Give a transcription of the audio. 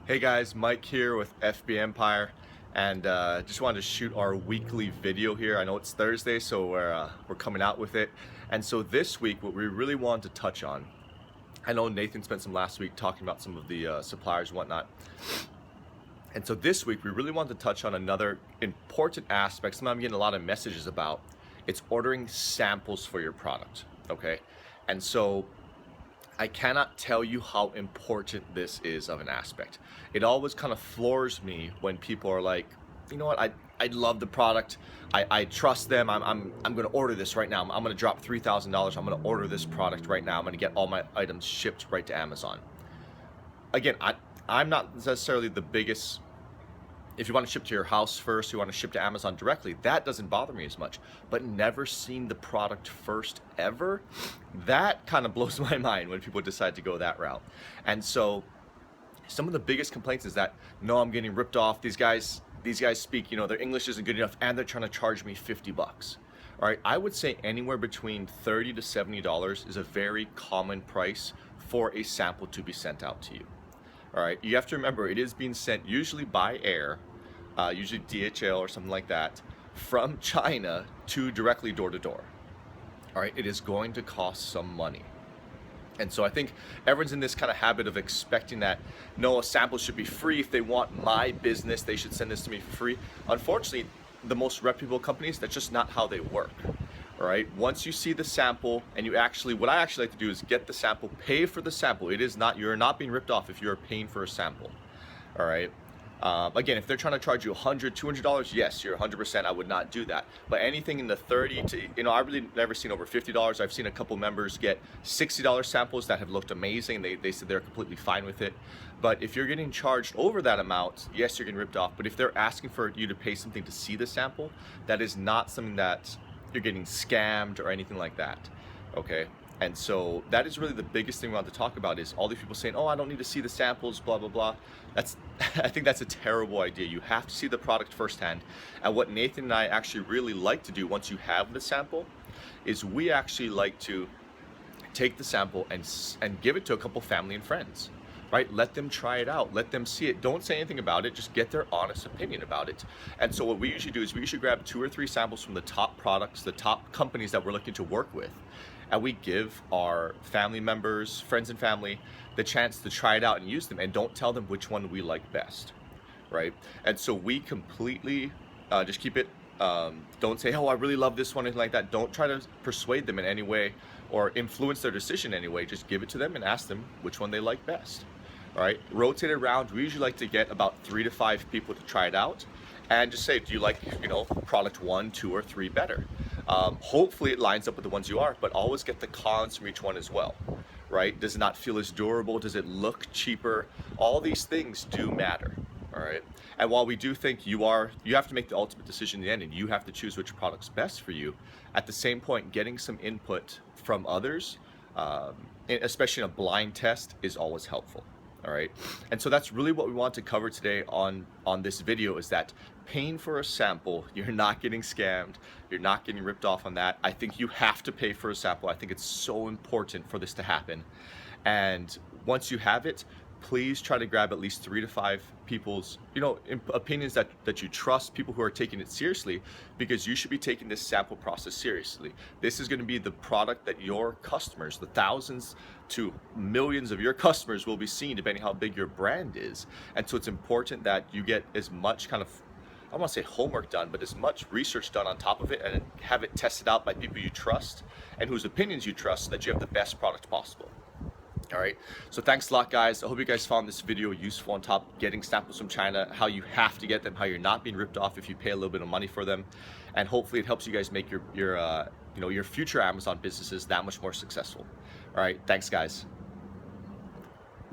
Hey guys, Mike here with FBA Empire, and just wanted to shoot our weekly video here. I know it's Thursday, so we're coming out with it. And so this week, what we really wanted to touch on, I know Nathan spent some last week talking about some of the suppliers and whatnot. And so this week, we really wanted to touch on another important aspect, something I'm getting a lot of messages about. It's ordering samples for your product, okay? And so I cannot tell you how important this is of an aspect. It always kind of floors me when people are like, you know what, I love the product, I trust them, I'm gonna order this right now, I'm gonna drop $3,000, I'm gonna order this product right now, I'm gonna get all my items shipped right to Amazon. Again, I'm not necessarily the biggest. If you want to ship to your house first, you want to ship to Amazon directly, that doesn't bother me as much. But never seen the product first ever, that kind of blows my mind when people decide to go that route. And so some of the biggest complaints is that, no, I'm getting ripped off. These guys speak, their English isn't good enough and they're trying to charge me 50 bucks. All right, I would say anywhere between $30 to $70 is a very common price for a sample to be sent out to you. All right, you have to remember it is being sent usually by air, usually DHL or something like that, from China to directly door to door. All right, it is going to cost some money. And so I think everyone's in this kind of habit of expecting that, no, a sample should be free. If they want my business, they should send this to me for free. Unfortunately, the most reputable companies, that's just not how they work. All right, once you see the sample and what I actually like to do is get the sample, pay for the sample. You're not being ripped off if you're paying for a sample. All right. Again, if they're trying to charge you $100, $200, yes, you're 100%. I would not do that. But anything in the 30 to, I've really never seen over $50. I've seen a couple members get $60 samples that have looked amazing. They said they're completely fine with it. But if you're getting charged over that amount, yes, you're getting ripped off. But if they're asking for you to pay something to see the sample, that is not something that you're getting scammed or anything like that, okay? And so that is really the biggest thing we want to talk about, is all these people saying, oh, I don't need to see the samples, blah, blah, blah. I think that's a terrible idea. You have to see the product firsthand. And what Nathan and I actually really like to do once you have the sample is we actually like to take the sample and give it to a couple family and friends. Right? Let them try it out. Let them see it. Don't say anything about it. Just get their honest opinion about it. And so what we usually do is we usually grab 2 or 3 samples from the top products, the top companies that we're looking to work with. And we give our family members, friends and family, the chance to try it out and use them, and don't tell them which one we like best. Right? And so we completely just keep it. Don't say, oh, I really love this one, anything like that. Don't try to persuade them in any way or influence their decision in any way. Just give it to them and ask them which one they like best. All right, rotate it around. We usually like to get about 3 to 5 people to try it out, and just say, do you like, product 1, 2, or 3 better? Hopefully it lines up with the ones you are, but always get the cons from each one as well, right? Does it not feel as durable? Does it look cheaper? All these things do matter, all right? And while we do think you have to make the ultimate decision in the end, and you have to choose which product's best for you, at the same point, getting some input from others, especially in a blind test, is always helpful. All right, and so that's really what we want to cover today on this video, is that paying for a sample, you're not getting scammed, you're not getting ripped off on that. I think you have to pay for a sample. I think it's so important for this to happen. And once you have it, please try to grab at least 3 to 5 people's, opinions that you trust, people who are taking it seriously, because you should be taking this sample process seriously. This is going to be the product that your customers, the thousands to millions of your customers, will be seeing, depending how big your brand is. And so it's important that you get as much kind of, I don't want to say homework done, but as much research done on top of it, and have it tested out by people you trust and whose opinions you trust, so that you have the best product possible. All right, so thanks a lot, guys. I hope you guys found this video useful on top of getting samples from China, how you have to get them, how you're not being ripped off if you pay a little bit of money for them, and hopefully it helps you guys make your future Amazon businesses that much more successful. All right, thanks, guys.